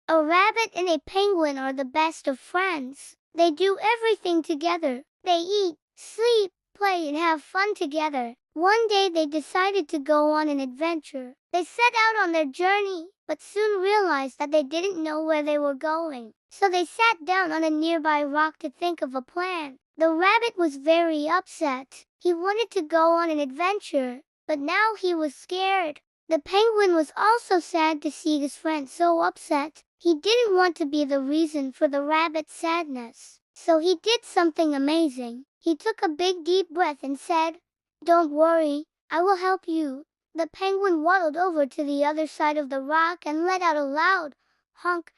A rabbit and a penguin are the best of friends. They do everything together. They eat, sleep, play, and have fun together. One day they decided to go on an adventure. They set out on their journey, but soon realized that they didn't know where they were going. So they sat down on a nearby rock to think of a plan. The rabbit was very upset. He wanted to go on an adventure, but now he was scared. The penguin was also sad to see his friend so upset. He didn't want to be the reason for the rabbit's sadness. So he did something amazing. He took a big deep breath and said, "Don't worry, I will help you." The penguin waddled over to the other side of the rock and let out a loud honk,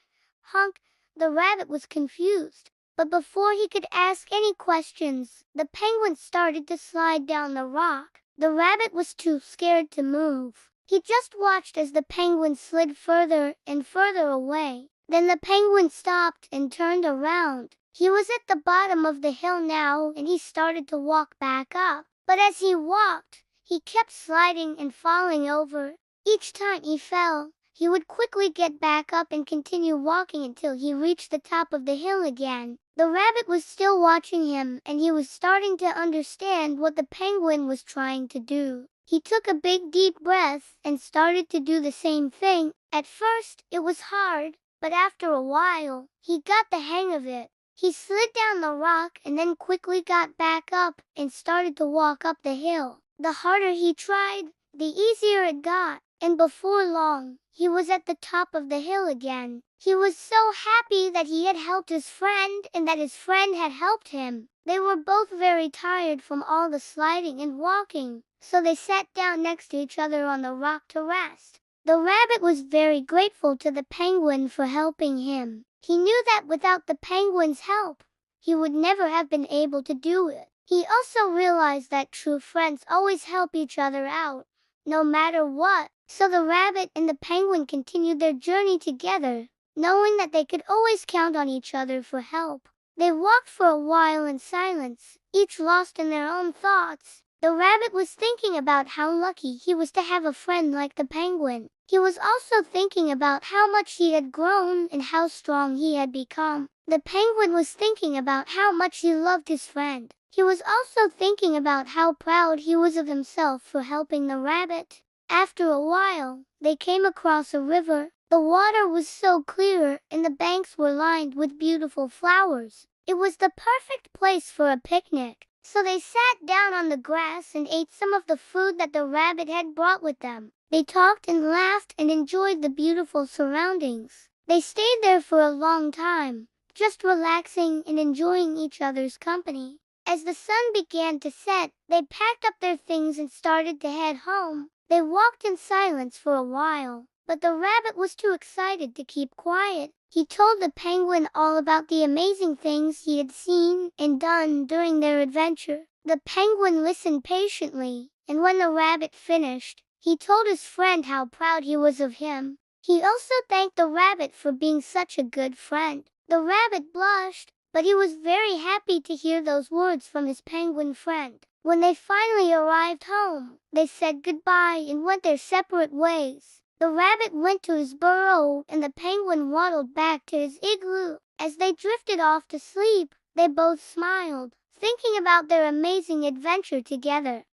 honk. The rabbit was confused, but before he could ask any questions, the penguin started to slide down the rock. The rabbit was too scared to move. He just watched as the penguin slid further and further away. Then the penguin stopped and turned around. He was at the bottom of the hill now, and he started to walk back up. But as he walked, he kept sliding and falling over. Each time he fell, he would quickly get back up and continue walking until he reached the top of the hill again. The rabbit was still watching him, and he was starting to understand what the penguin was trying to do. He took a big deep breath and started to do the same thing. At first, it was hard, but after a while, he got the hang of it. He slid down the rock and then quickly got back up and started to walk up the hill. The harder he tried, the easier it got, and before long, he was at the top of the hill again. He was so happy that he had helped his friend and that his friend had helped him. They were both very tired from all the sliding and walking, so they sat down next to each other on the rock to rest. The rabbit was very grateful to the penguin for helping him. He knew that without the penguin's help, he would never have been able to do it. He also realized that true friends always help each other out, no matter what. So the rabbit and the penguin continued their journey together, knowing that they could always count on each other for help. They walked for a while in silence, each lost in their own thoughts. The rabbit was thinking about how lucky he was to have a friend like the penguin. He was also thinking about how much he had grown and how strong he had become. The penguin was thinking about how much he loved his friend. He was also thinking about how proud he was of himself for helping the rabbit. After a while, they came across a river. The water was so clear and the banks were lined with beautiful flowers. It was the perfect place for a picnic. So they sat down on the grass and ate some of the food that the rabbit had brought with them. They talked and laughed and enjoyed the beautiful surroundings. They stayed there for a long time, just relaxing and enjoying each other's company. As the sun began to set, they packed up their things and started to head home. They walked in silence for a while, but the rabbit was too excited to keep quiet. He told the penguin all about the amazing things he had seen and done during their adventure. The penguin listened patiently, and when the rabbit finished, he told his friend how proud he was of him. He also thanked the rabbit for being such a good friend. The rabbit blushed, but he was very happy to hear those words from his penguin friend. When they finally arrived home, they said goodbye and went their separate ways. The rabbit went to his burrow and the penguin waddled back to his igloo. As they drifted off to sleep, they both smiled, thinking about their amazing adventure together.